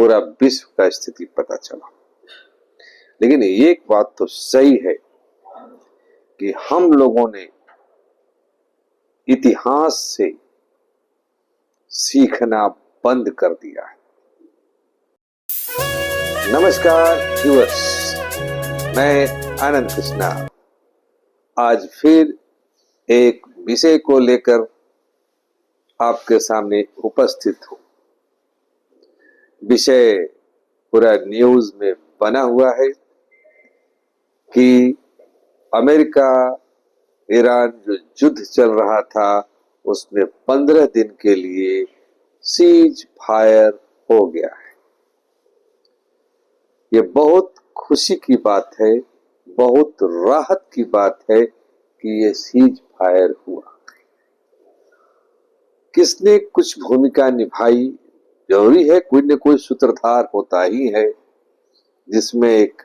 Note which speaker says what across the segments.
Speaker 1: पूरा विश्व का स्थिति पता चला। लेकिन एक बात तो सही है कि हम लोगों ने इतिहास से सीखना बंद कर दिया है। नमस्कार व्यूअर्स, मैं आनंद कृष्णा आज फिर एक विषय को लेकर आपके सामने उपस्थित हूं। विषय पूरा न्यूज में बना हुआ है कि अमेरिका ईरान जो युद्ध चल रहा था उसमें 15 दिन के लिए सीज फायर हो गया है। ये बहुत खुशी की बात है, बहुत राहत की बात है कि ये सीज फायर हुआ। किसने कुछ भूमिका निभाई, जरूरी है कोई न कोई सूत्रधार होता ही है, जिसमें एक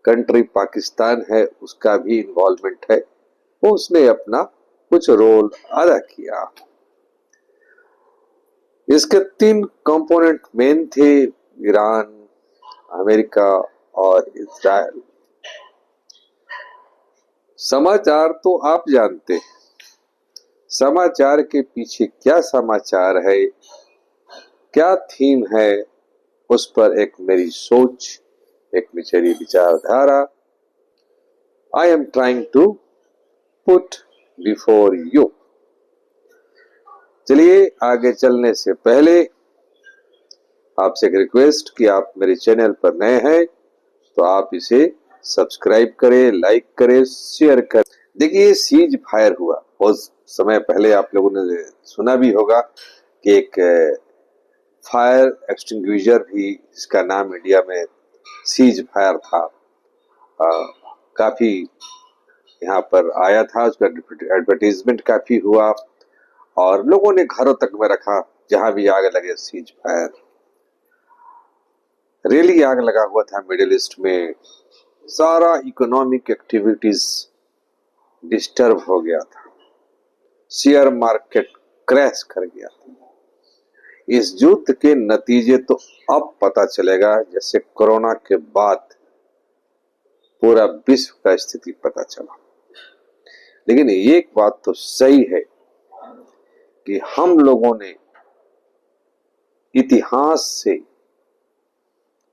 Speaker 1: कंट्री पाकिस्तान है उसका भी इन्वॉल्वमेंट है, वो उसने अपना कुछ रोल अदा किया। इसके 3 कंपोनेंट मेन थे, ईरान, अमेरिका और इजराइल। समाचार तो आप जानते हैं, समाचार के पीछे क्या समाचार है, क्या थीम है, उस पर एक मेरी सोच, एक मेरी विचारधारा I am trying to put before you. चलिए आगे चलने से पहले आपसे एक रिक्वेस्ट कि आप मेरे चैनल पर नए हैं तो आप इसे सब्सक्राइब करें, लाइक करें, शेयर करें। देखिए सीज फायर हुआ, बहुत समय पहले आप लोगों ने सुना भी होगा कि एक फायर एक्सटिंग्विशर भी, जिसका नाम इंडिया में सीज फायर था, काफी यहाँ पर आया था, उसका एडवर्टीजमेंट काफी हुआ और लोगों ने घरों तक में रखा जहां भी आग लगे सीज फायर। रेली आग लगा हुआ था मिडिल ईस्ट में, सारा इकोनॉमिक एक्टिविटीज डिस्टर्ब हो गया था, शेयर मार्केट क्रैश कर गया था। इस युद्ध के नतीजे तो अब पता चलेगा, जैसे कोरोना के बाद पूरा विश्व का स्थिति पता चला। लेकिन एक बात तो सही है कि हम लोगों ने इतिहास से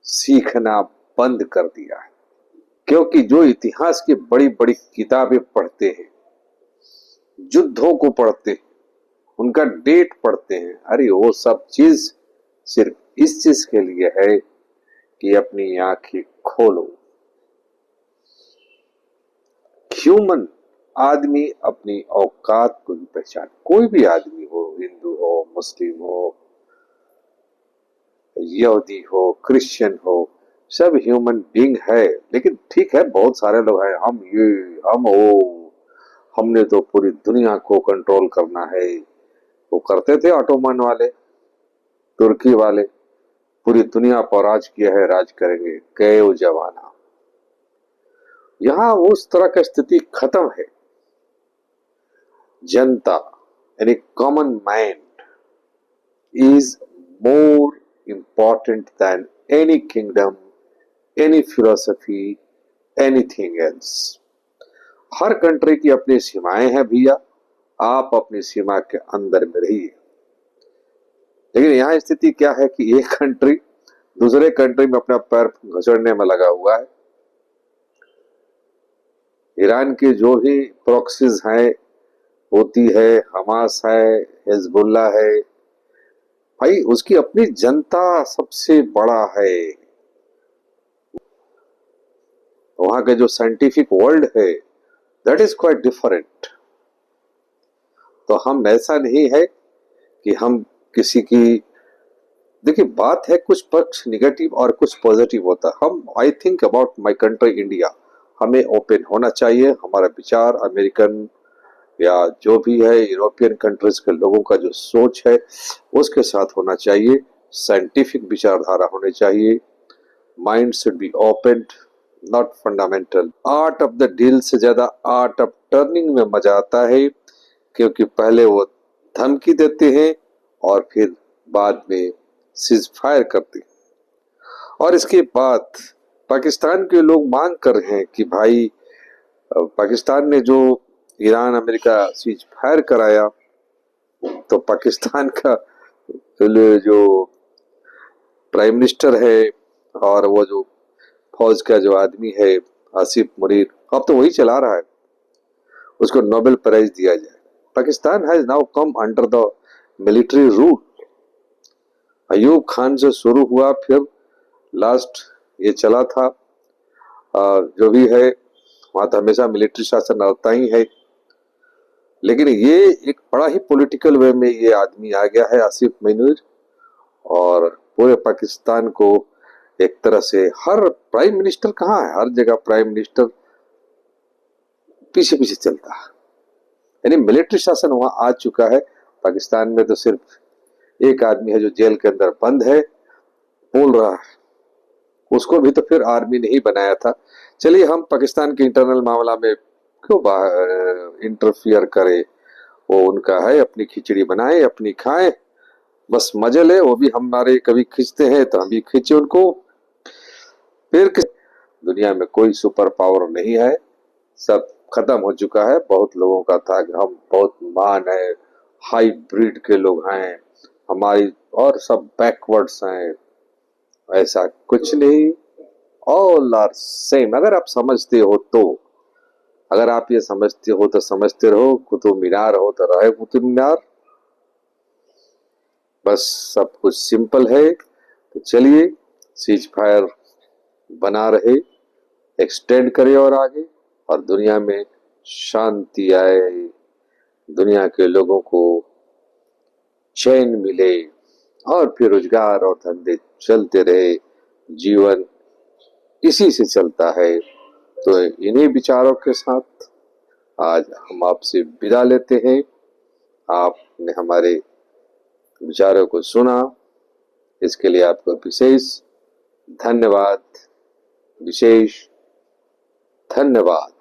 Speaker 1: सीखना बंद कर दिया है, क्योंकि जो इतिहास की बड़ी बड़ी किताबें पढ़ते हैं, युद्धों को पढ़ते हैं, उनका डेट पढ़ते हैं, अरे वो सब चीज सिर्फ इस चीज के लिए है कि अपनी आंखें खोलो। ह्यूमन आदमी अपनी औकात को भी पहचान, कोई भी आदमी हो, हिंदू हो, मुस्लिम हो, यहूदी हो, क्रिश्चियन हो, सब ह्यूमन बीइंग है। लेकिन ठीक है, बहुत सारे लोग हैं, हम ये, हम वो, हमने तो पूरी दुनिया को कंट्रोल करना है। वो करते थे ऑटोमन वाले, तुर्की वाले, पूरी दुनिया पर राज किया है, राज करेंगे, गए वो जमाना। यहां उस तरह की स्थिति खत्म है। जनता यानी common mind is more important than any kingdom, any philosophy, anything else. Her country की अपनी सीमाएं हैं भैया, आप अपनी सीमा के अंदर में रहिए। लेकिन यहाँ स्थिति क्या है कि एक कंट्री दूसरे कंट्री में अपना पैर घुसड़ने में लगा हुआ है। ईरान के जो भी प्रॉक्सीज हैं, होती है, हमास है, हिजबुल्ला है, भाई उसकी अपनी जनता सबसे बड़ा है। वहां के जो साइंटिफिक वर्ल्ड है दैट इज क्वाइट डिफरेंट। तो हम ऐसा नहीं है कि हम किसी की, देखिए बात है कुछ पक्ष निगेटिव और कुछ पॉजिटिव होता है। हम I think about my country India, हमें ओपन होना चाहिए। हमारा विचार अमेरिकन या जो भी है यूरोपियन कंट्रीज के लोगों का जो सोच है उसके साथ होना चाहिए। साइंटिफिक विचारधारा होनी चाहिए। Mind should be open, not fundamental. Art of the deal से ज्यादा आर्ट ऑफ टर्निंग में मजा आता है, क्योंकि पहले वो धमकी देते हैं और फिर बाद में सीज फायर करते हैं। और इसके बाद पाकिस्तान के लोग मांग कर रहे हैं कि भाई पाकिस्तान ने जो ईरान अमेरिका सीज फायर कराया, तो पाकिस्तान का जो प्राइम मिनिस्टर है और वो जो फौज का जो आदमी है आसिफ मुनीर, अब तो वही चला रहा है, उसको नोबेल प्राइज दिया जाए। Pakistan has now come under the military rule. Ayub Khan से शुरू हुआ, फिर लास्ट ये चला था, जो भी है वहां तो हमेशा मिलिट्री शासन रहता ही है, लेकिन ये एक बड़ा ही पॉलिटिकल वे में ये आदमी आ गया है आसिफ मुनीर, और पूरे पाकिस्तान को एक तरह से, हर प्राइम मिनिस्टर कहाँ है, हर जगह प्राइम मिनिस्टर पीछे पीछे चलता है, यानी मिलिट्री शासन वहां आ चुका है। पाकिस्तान में तो सिर्फ एक आदमी है जो जेल के अंदर बंद है, बोल रहा है, उसको भी तो फिर आर्मी ने ही बनाया था। चलिए, हम पाकिस्तान के इंटरनल मामला में क्यों इंटरफियर करे, वो उनका है, अपनी खिचड़ी बनाए अपनी खाएं, बस मजे ले। वो भी हमारे कभी खींचते हैं तो हम भी खींचे उनको। फिर दुनिया में कोई सुपर पावर नहीं है, सब खत्म हो चुका है। बहुत लोगों का था कि हम बहुत महान है, हाइब्रिड के लोग हैं हमारी, और सब बैकवर्ड्स हैं, ऐसा कुछ नहीं, ऑल आर सेम। अगर आप समझते हो तो, अगर आप ये समझते हो तो समझते रहो, कुतुब मीनार हो तो रहे कुतुब मीनार, बस सब कुछ सिंपल है। तो चलिए, सीज फायर बना रहे, एक्सटेंड करे और आगे, और दुनिया में शांति आए, दुनिया के लोगों को चैन मिले, और फिर रोजगार और धंधे चलते रहे, जीवन इसी से चलता है। तो इन्हीं विचारों के साथ आज हम आपसे विदा लेते हैं। आपने हमारे विचारों को सुना, इसके लिए आपका विशेष धन्यवाद, विशेष धन्यवाद।